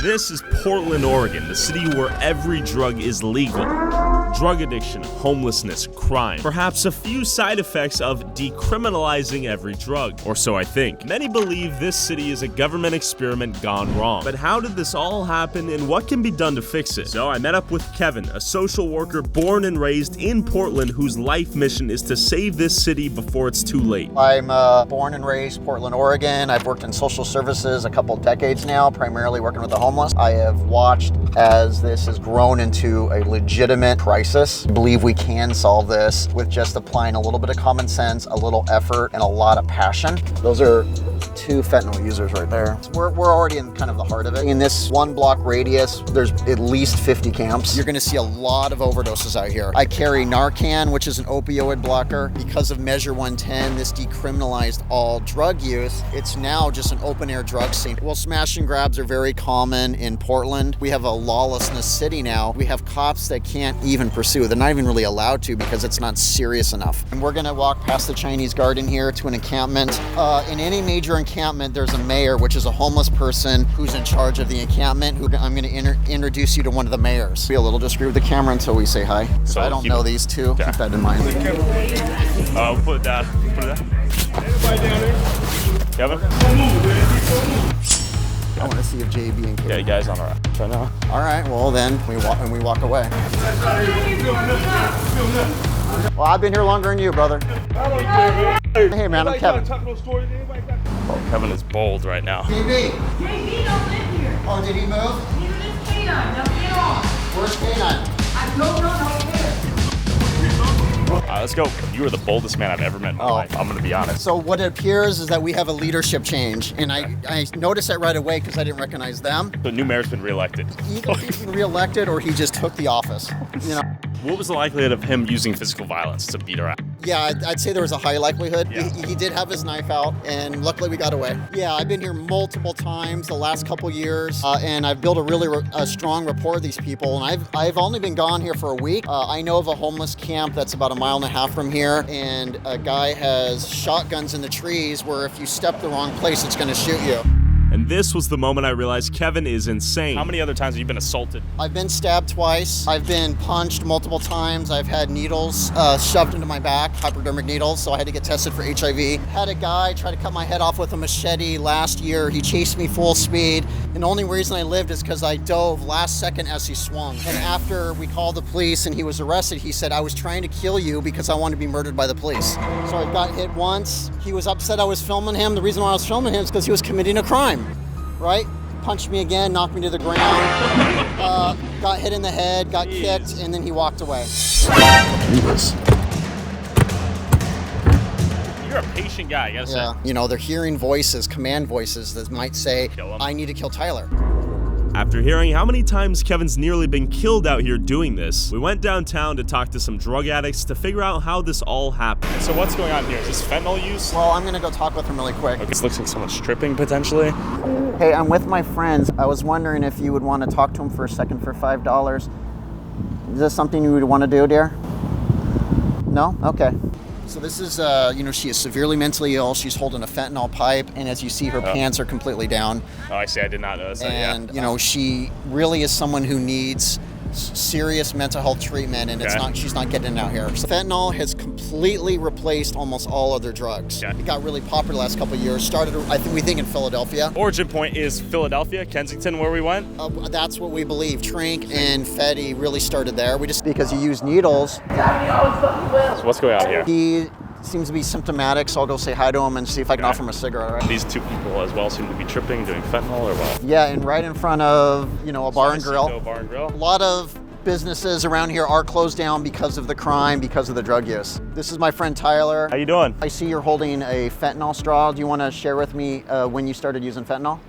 This is Portland, Oregon, the city where every drug is legal. Drug addiction, homelessness, crime. Perhaps a few side effects of decriminalizing every drug, or so I think. Many believe this city is a government experiment gone wrong. But how did this all happen and what can be done to fix it? So I met up with Kevin, a social worker born and raised in Portland whose life mission is to save this city before it's too late. I'm born and raised Portland, Oregon. I've worked in social services a couple decades now, primarily working with the homeless. I have watched as this has grown into a legitimate crisis. I believe we can solve this with just applying a little bit of common sense, a little effort, and a lot of passion. Those are 2 fentanyl users right there. We're already in kind of the heart of it. In this 1 block radius, there's at least 50 camps. You're gonna see a lot of overdoses out here. I carry Narcan, which is an opioid blocker. Because of Measure 110, this decriminalized all drug use. It's now just an open air drug scene. Well, smash and grabs are very common in Portland. We have a lawlessness city now. We have cops that can't even pursue. They're not even really allowed to because it's not serious enough. And we're gonna walk past the Chinese garden here to an encampment. In any major encampment, there's a mayor, which is a homeless person who's in charge of the encampment. I'm gonna introduce you to one of the mayors. Be a little discreet with the camera until we say hi. So I don't know these two. Keep that in mind. Put it down. Anybody down there? Kevin? I want to see if JB and Kate. Yeah, you guys on our right now. All right, well then we walk away. Well, I've been here longer than you, brother. Hey man, I'm Kevin. Oh, Kevin is bold right now. JB don't live here. Oh, did he move? Neither does K9. Now get on. Where's K9? I don't care. Let's go. You are the boldest man I've ever met in my life. I'm gonna be honest. So what it appears is that we have a leadership change, and I noticed that right away because I didn't recognize them. The new mayor's been reelected. Either he's been reelected or he just took the office. You know. What was the likelihood of him using physical violence to beat her out? Yeah, I'd say there was a high likelihood. Yeah. He did have his knife out, and luckily we got away. Yeah, I've been here multiple times the last couple years, and I've built a really strong rapport with these people. And I've only been gone here for a week. I know of a homeless camp that's about 1.5 miles from here, and a guy has shotguns in the trees where if you step the wrong place, it's going to shoot you. And this was the moment I realized Kevin is insane. How many other times have you been assaulted? I've been stabbed twice. I've been punched multiple times. I've had needles shoved into my back, hypodermic needles, so I had to get tested for HIV. Had a guy try to cut my head off with a machete last year. He chased me full speed. And the only reason I lived is because I dove last second as he swung. And after we called the police and he was arrested, he said, I was trying to kill you because I wanted to be murdered by the police. So I got hit once. He was upset I was filming him. The reason why I was filming him is because he was committing a crime. Right? Punched me again, knocked me to the ground, got hit in the head, got kicked, and then he walked away. You're a patient guy, I gotta say. You know, they're hearing voices, command voices that might say, I need to kill Tyler. After hearing how many times Kevin's nearly been killed out here doing this, we went downtown to talk to some drug addicts to figure out how this all happened. So what's going on here? Is this fentanyl use? Well, I'm gonna go talk with him really quick. Okay, this looks like someone's stripping potentially. Hey, I'm with my friends. I was wondering if you would want to talk to him for a second for $5. Is this something you would want to do, dear? No? Okay. So this is, she is severely mentally ill. She's holding a fentanyl pipe, and as you see, her pants are completely down. Oh, I see. I did not notice that, And, she really is someone who needs serious mental health treatment, and she's not getting it out here. So fentanyl has completely replaced almost all other drugs. Yeah. It got really popular the last couple of years. Started, we think in Philadelphia. Origin point is Philadelphia, Kensington, where we went? That's what we believe. Trink and Fetty really started there. Because you use needles. So what's going on here? He seems to be symptomatic, so I'll go say hi to him and see if I can offer him a cigarette. Right? These 2 people as well seem to be tripping, doing fentanyl or what? Yeah, and right in front of, a bar and grill. Bar and grill. A lot of businesses around here are closed down because of the crime, because of the drug use. This is my friend Tyler. How you doing? I see you're holding a fentanyl straw. Do you want to share with me when you started using fentanyl?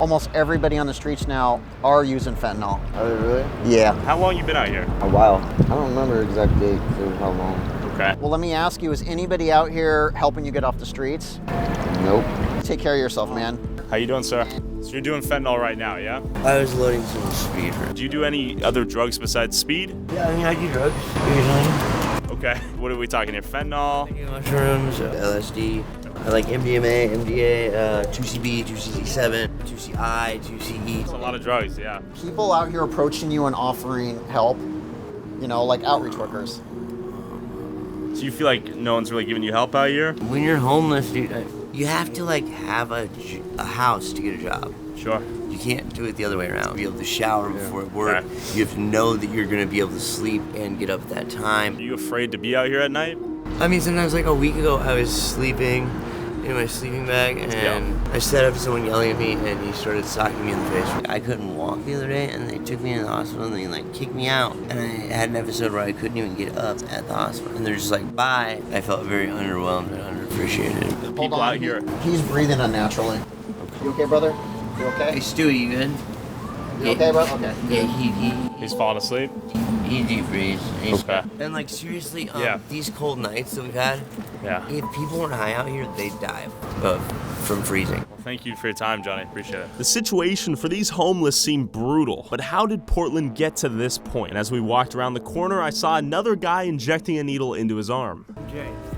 Almost everybody on the streets now are using fentanyl. Are they really? Yeah. How long you been out here? A while. I don't remember the exact date for how long. Okay. Well, let me ask you, is anybody out here helping you get off the streets? Nope. Take care of yourself, man. How you doing, sir? So you're doing fentanyl right now, yeah? I was loading some speed. Do you do any other drugs besides speed? Yeah, I do drugs occasionally. Okay. What are we talking here? Fentanyl? Mushrooms, LSD. I like MDMA, MDA, 2CB, 2CC7, 2CI, 2CE. It's a lot of drugs, yeah. People out here approaching you and offering help, you know, like outreach workers. So you feel like no one's really giving you help out here? When you're homeless, dude, you have to like have a house to get a job. Sure. You can't do it the other way around. Be able to shower before work. Okay. You have to know that you're gonna be able to sleep and get up at that time. Are you afraid to be out here at night? I mean, sometimes like a week ago, I was sleeping in my sleeping bag, and I set up someone yelling at me, and he started socking me in the face. I couldn't walk the other day, and they took me to the hospital, and they like kicked me out. And I had an episode where I couldn't even get up at the hospital, and they're just like, bye. I felt very underwhelmed and underappreciated. People out here. He's breathing unnaturally. You okay, brother? You okay? Hey, Stewie, you good? You okay, bro? Okay. Yeah, He's falling asleep? he deep breathes. Okay. And like seriously, Yeah. these cold nights that we've had, Yeah. if people weren't high out here, they'd die from freezing. Well, thank you for your time, Johnny. Appreciate it. The situation for these homeless seemed brutal, but how did Portland get to this point? And as we walked around the corner, I saw another guy injecting a needle into his arm.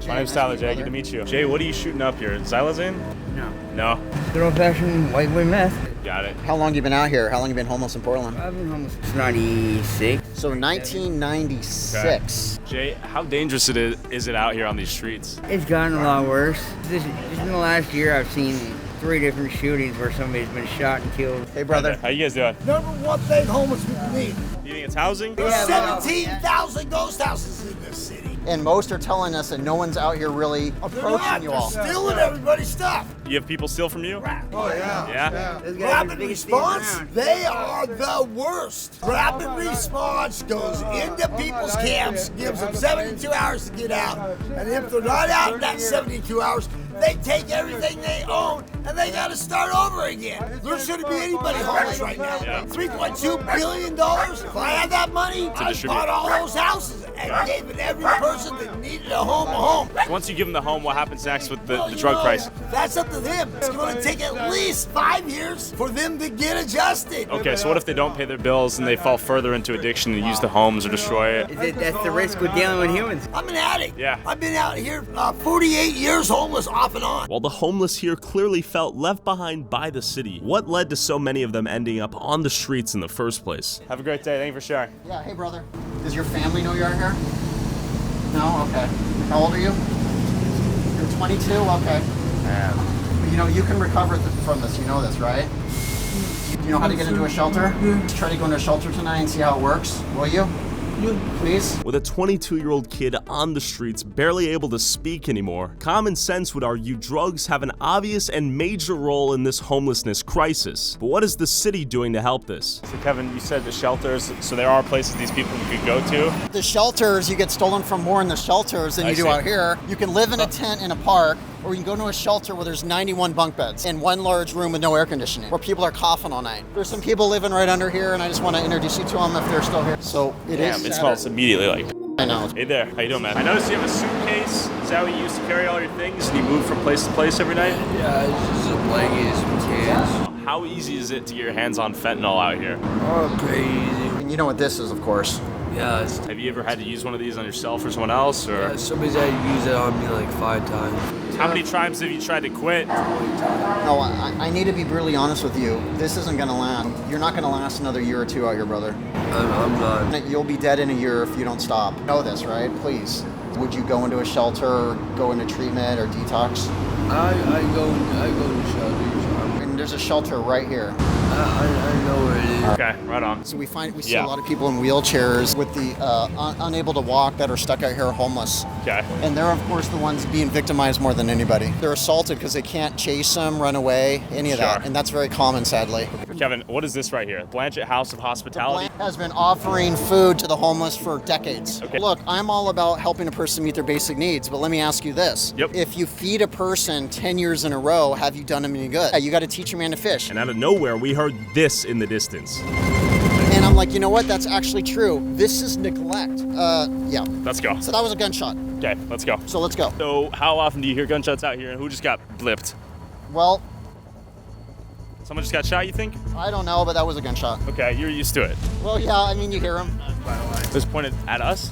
My name's Tyler, Jay. Good to meet you. Jay, what are you shooting up here? Xylazine? No. No? Good old-fashioned white boy meth. Got it. How long you been out here? How long you been homeless in Portland? I've been homeless since 96. So 1996. Jay, how dangerous is it out here on these streets? It's gotten a lot worse. Just in the last year, I've seen 3 different shootings where somebody's been shot and killed. Hey, brother. How you guys doing? Number one thing homeless people need. You think it's housing? There's 17,000 ghost houses in this city. And most are telling us that no one's out here really approaching you all. They're stealing everybody's stuff. You have people steal from you? Oh, yeah. Yeah? Those guys are the Rapid biggest response, thing around. they are the worst. Rapid response goes into people's camps, gives them 72 hours to get out. And if they're not out in that 72 hours, they take everything they own and they gotta start over again. There shouldn't be anybody homeless right now. Yeah. $3.2 billion. If I had that money, I'd distribute. bought all those houses and gave it every person that needed a home. Once you give them the home, what happens next with Well, the you drug know, price? That's up to them. It's going to take at least 5 years for them to get adjusted. Okay, so what if they don't pay their bills and they fall further into addiction and use the homes or destroy it? That's the risk with dealing with humans. I'm an addict. Yeah. I've been out here 48 years homeless off and on. While the homeless here clearly felt left behind by the city, what led to so many of them ending up on the streets in the first place? Have a great day. Thank you for sharing. Yeah, hey, brother. Does your family know you're here? No? Okay. How old are you? You're 22? Okay. You know, you can recover from this. You know this, right? You know how to get into a shelter? Try to go into a shelter tonight and see how it works. Will you? Please? With a 22-year-old kid on the streets, barely able to speak anymore, common sense would argue drugs have an obvious and major role in this homelessness crisis. But what is the city doing to help this? So Kevin, you said the shelters, so there are places these people could go to? The shelters, you get stolen from more in the shelters than you do see. out here. You can live in a tent in a park, or you can go to a shelter where there's 91 bunk beds in one large room with no air conditioning, where people are coughing all night. There's some people living right under here, and I just want to introduce you to them if they're still here. So it is Damn, it smells immediately like. I know. Hey there, how you doing, man? I noticed you have a suitcase. Is that what you used to carry all your things? And you move from place to place every night? Yeah, it's just a blanket, some cans. How easy is it to get your hands on fentanyl out here? Oh, crazy. And you know what this is, of course. Yeah, Have you ever had to use one of these on yourself or someone else? Or somebody's had to use it on me like 5 times. how many times have you tried to quit? No, I need to be brutally honest with you. This isn't going to last. You're not going to last another year or 2 out here, brother. I'm not. You'll be dead in a year if you don't stop. Know this, right? Please. Would you go into a shelter, go into treatment, or detox? I go to shelters. And there's a shelter right here. I know where it is. Okay, right on. So we see Yeah. a lot of people in wheelchairs with the unable to walk that are stuck out here homeless. Okay. And they're, of course, the ones being victimized more than anybody. They're assaulted because they can't chase them, run away, any of that. Sure. And that's very common, sadly. Kevin, what is this right here? Blanchett House of Hospitality? Blank has been offering food to the homeless for decades. Okay. Look, I'm all about helping a person meet their basic needs, but let me ask you this. Yep. If you feed a person 10 years in a row, have you done them any good? You got to teach a man to fish. And out of nowhere, we heard this in the distance. And I'm like, you know what? That's actually true. This is neglect. Yeah. Let's go. So that was a gunshot. Okay, let's go. So let's go. So how often do you hear gunshots out here, and who just got blipped? Well, Someone just got shot, you think? I don't know, but that was a gunshot. Okay, you're used to it. Well, yeah, I mean, you hear them. It was pointed at us?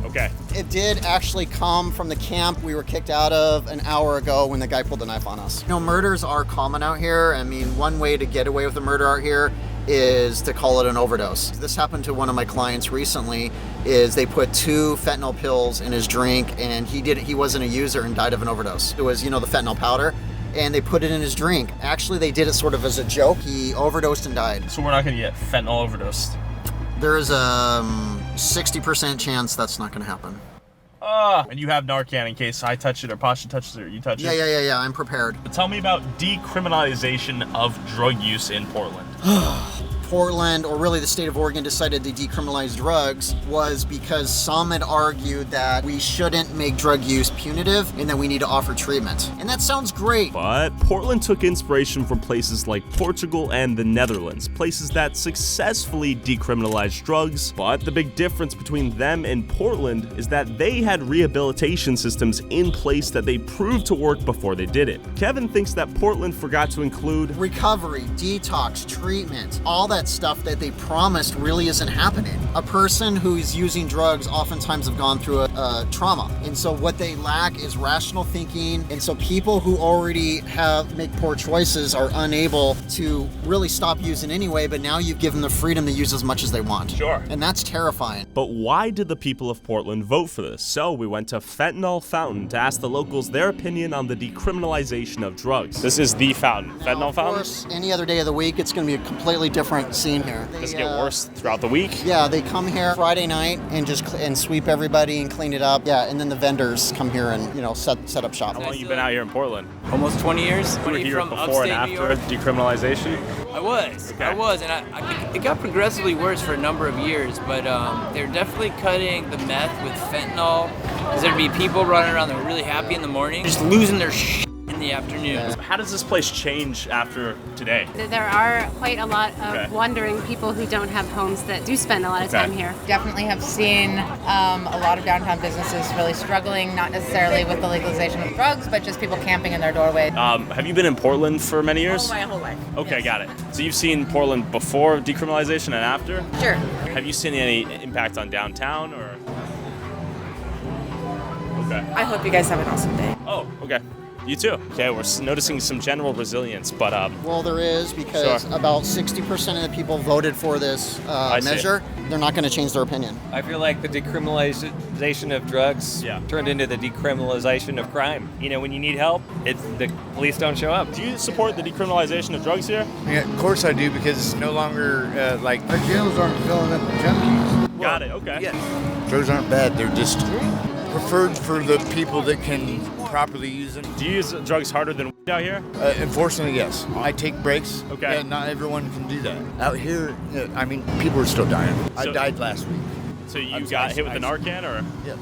Okay. Okay. It did actually come from the camp we were kicked out of an hour ago when the guy pulled the knife on us. You know, murders are common out here. I mean, one way to get away with a murder out here is to call it an overdose. This happened to one of my clients recently, is they put 2 fentanyl pills in his drink, and he wasn't a user and died of an overdose. It was, you know, the fentanyl powder, and they put it in his drink. Actually, they did it sort of as a joke. He overdosed and died. So we're not gonna get fentanyl overdosed. There's a 60% chance that's not gonna happen. And you have Narcan in case I touch it or Pasha touches it or you touch it. Yeah, I'm prepared. But tell me about decriminalization of drug use in Portland. Portland, or really the state of Oregon, decided to decriminalize drugs was because some had argued that we shouldn't make drug use punitive and that we need to offer treatment. And that sounds great. But Portland took inspiration from places like Portugal and the Netherlands, places that successfully decriminalized drugs. But the big difference between them and Portland is that they had rehabilitation systems in place that they proved to work before they did it. Kevin thinks that Portland forgot to include Recovery, detox, treatment, all that stuff that they promised really isn't happening. A person who's using drugs oftentimes have gone through a trauma. And so what they lack is rational thinking. And so people who already make poor choices are unable to really stop using anyway, but now you've given them the freedom to use as much as they want. Sure. And that's terrifying. But why did the people of Portland vote for this? So we went to Fentanyl Fountain to ask the locals their opinion on the decriminalization of drugs. This is the fountain. Now, Fentanyl of Fountain? course, any other day of the week, it's going to be a completely different scene here. Does it get worse throughout the week? Yeah, they come here Friday night and just and sweep everybody and clean it up. Yeah, and then the vendors come here and, you know, set up shop. How long have you been out here in Portland? Almost 20 years. You were here From before and upstate New after York. decriminalization? I was, and it got progressively worse for a number of years, but they're definitely cutting the meth with fentanyl, because there'd be people running around that were really happy in the morning, just losing their shit in the afternoon. How does this place change after today? There are quite a lot of Okay. wandering people who don't have homes that do spend a lot of time here. Definitely have seen a lot of downtown businesses really struggling, not necessarily with the legalization of drugs, but just people camping in their doorway. Have you been in Portland for many years? My whole life. Okay, got it. So you've seen Portland before decriminalization and after? Sure. Have you seen any impact on downtown or? Okay. I hope you guys have an awesome day. Oh, okay. You too. Okay, we're noticing some general resilience, but Well, there is, because Sure. about 60% of the people voted for this I see. measure. They're not going to change their opinion. I feel like the decriminalization of drugs turned into the decriminalization of crime. You know, when you need help, the police don't show up. do you support the decriminalization of drugs here? Yeah, of course I do, because it's no longer like our jails aren't filling up with junkies. Got it, okay. Drugs aren't bad. They're just preferred for the people that can properly use them. Do you use drugs harder than weed out here? Unfortunately, yes. I take breaks. Okay. And not everyone can do that. Out here, I mean, people are still dying. I So- died last week. So you got hit with the Narcan, or? Yes.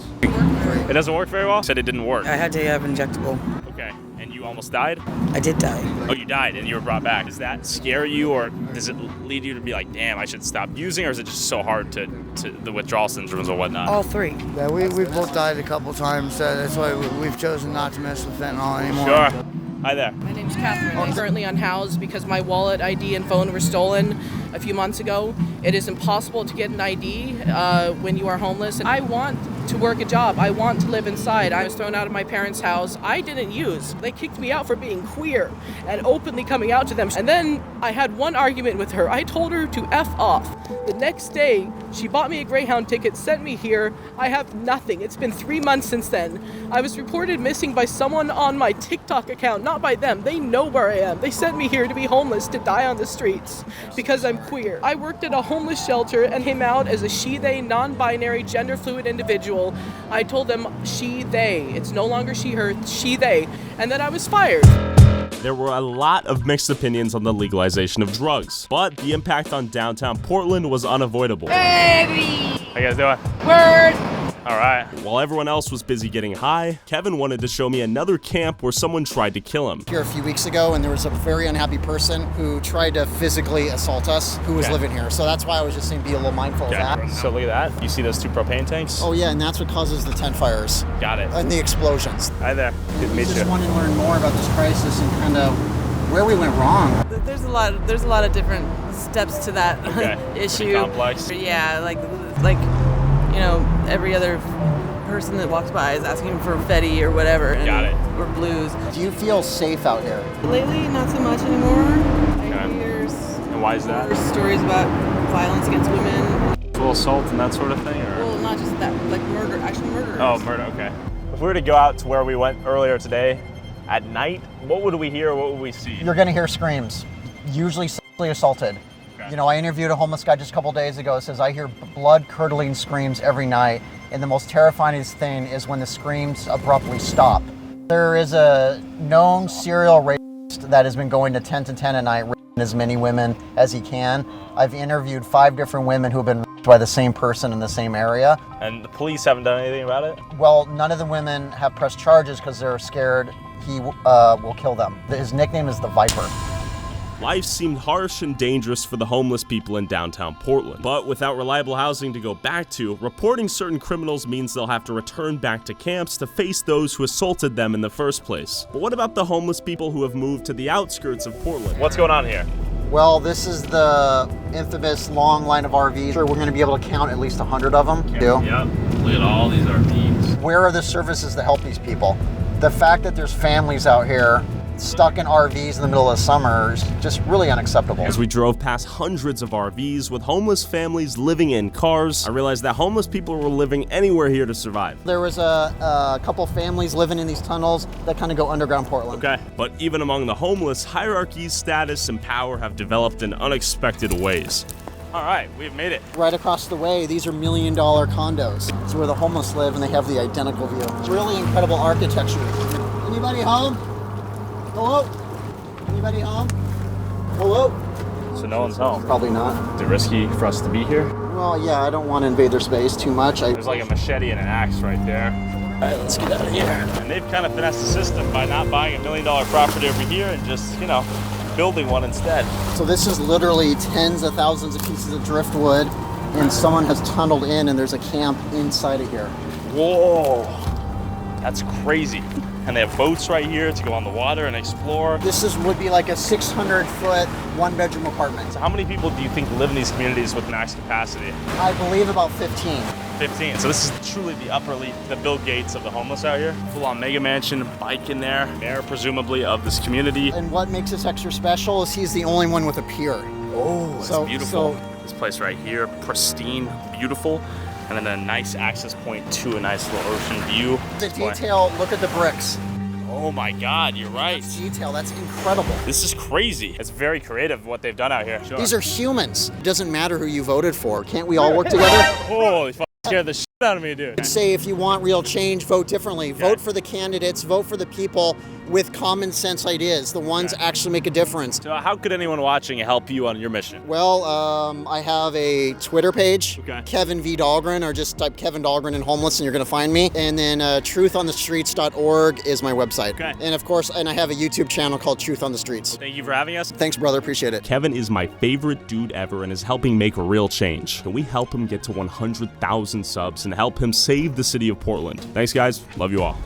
It doesn't work very well? You said it didn't work. I had to have injectable. Okay, and you almost died? I did die. Oh, you died and you were brought back. Does that scare you, or does it lead you to be like, damn, I should stop using, or is it just so hard to the withdrawal syndromes or whatnot? All three. Yeah, we both died a couple times. That's why we've chosen not to mess with fentanyl anymore. Sure. Hi there. My name's Catherine. I'm currently unhoused because my wallet, ID, and phone were stolen a few months ago. It is impossible to get an ID when you are homeless. I want to work a job. I want to live inside. I was thrown out of my parents' house. I didn't use. They kicked me out for being queer and openly coming out to them. And then I had one argument with her. I told her to F off. The next day, she bought me a Greyhound ticket, sent me here. I have nothing. It's been 3 months since then. I was reported missing by someone on my TikTok account, not by them. They know where I am. They sent me here to be homeless, to die on the streets because I'm queer. I worked at a homeless shelter and came out as a she, they, non-binary, gender-fluid individual. I told them she, they. It's no longer she, her, she, they. And then I was fired. There were a lot of mixed opinions on the legalization of drugs, but the impact on downtown Portland was unavoidable. Baby! How you guys doing? Word! All right. While everyone else was busy getting high, Kevin wanted to show me another camp where someone tried to kill him. Here a few weeks ago, and there was a very unhappy person who tried to physically assault us who was Okay. living here. So that's why I was just saying be a little mindful of that. So look at that. You see those 2 propane tanks? Oh yeah, and that's what causes the tent fires Got it. and the explosions. Hi there. Good to meet Just you. want to learn more about this crisis and kind of where we went wrong. There's a lot of different steps to that Okay. issue. Pretty complex. Yeah, like you know, every other person that walks by is asking for Fetty or whatever. And, Got it. Or blues. Do you feel safe out here? Lately, not so much anymore. And why is that? There's stories about violence against women. Full assault and that sort of thing? Or? Well, not just that, like murder, actual murder. Oh, murder, okay. If we were to go out to where we went earlier today at night, what would we hear, what would we see? You're gonna hear screams, usually sexually assaulted. Okay. You know, I interviewed a homeless guy just a couple days ago. It says, I hear blood-curdling screams every night, and the most terrifying thing is when the screams abruptly stop. There is a known serial rapist that has been going to 10 to 10 at night, raping as many women as he can. I've interviewed 5 different women who have been raped by the same person in the same area. And the police haven't done anything about it? Well, none of the women have pressed charges because they're scared he will kill them. His nickname is the Viper. Life seemed harsh and dangerous for the homeless people in downtown Portland. But without reliable housing to go back to, reporting certain criminals means they'll have to return back to camps to face those who assaulted them in the first place. But what about the homeless people who have moved to the outskirts of Portland? What's going on here? Well, this is the infamous long line of RVs. We're going to be able to count at least 100 of them. Yep. Look at all these RVs. Where are the services that help these people? The fact that there's families out here stuck in RVs in the middle of summer is just really unacceptable. As we drove past hundreds of RVs with homeless families living in cars, I realized that homeless people were living anywhere here to survive. There was a couple families living in these tunnels that kind of go underground Portland. Okay, but even among the homeless, hierarchies, status, and power have developed in unexpected ways. All right, we've made it. Right across the way, these are $1 million condos. It's where the homeless live, and they have the identical view. It's really incredible architecture. Anybody home? Hello? Anybody home? Hello? So no one's home? Probably not. Is it risky for us to be here? Well, yeah, I don't want to invade their space too much. There's like a machete and an axe right there. All right, let's get out of here. And they've kind of finessed the system by not buying $1 million property over here and just, you know, building one instead. So this is literally tens of thousands of pieces of driftwood, and someone has tunneled in, and there's a camp inside of here. Whoa, that's crazy. And they have boats right here to go on the water and explore. Would be like a 600-foot, one-bedroom apartment. So how many people do you think live in these communities with max capacity? I believe about 15. 15. So this is truly the upper elite, the Bill Gates of the homeless out here. Full-on mega mansion, bike in there, mayor presumably of this community. And what makes this extra special is he's the only one with a pier. Oh, it's beautiful. This place right here, pristine, beautiful. And then a nice access point to a nice little ocean view. The detail, look at the bricks. Oh my God, you're right. That's detail, that's incredible. This is crazy. It's very creative what they've done out here. Sure. These are humans. It doesn't matter who you voted for. Can't we all work together? Holy fuck, scared the shit out of me, dude. I'd say if you want real change, vote differently. Vote for the candidates, vote for the people with common sense ideas, the ones actually make a difference. So how could anyone watching help you on your mission? Well, I have a Twitter page, Kevin V. Dahlgren, or just type Kevin Dahlgren and homeless and you're gonna find me. And then truthonthestreets.org is my website. Okay. And of course, I have a YouTube channel called Truth on the Streets. Well, thank you for having us. Thanks, brother, appreciate it. Kevin is my favorite dude ever and is helping make real change. Can we help him get to 100,000 subs and help him save the city of Portland? Thanks, guys. Love you all.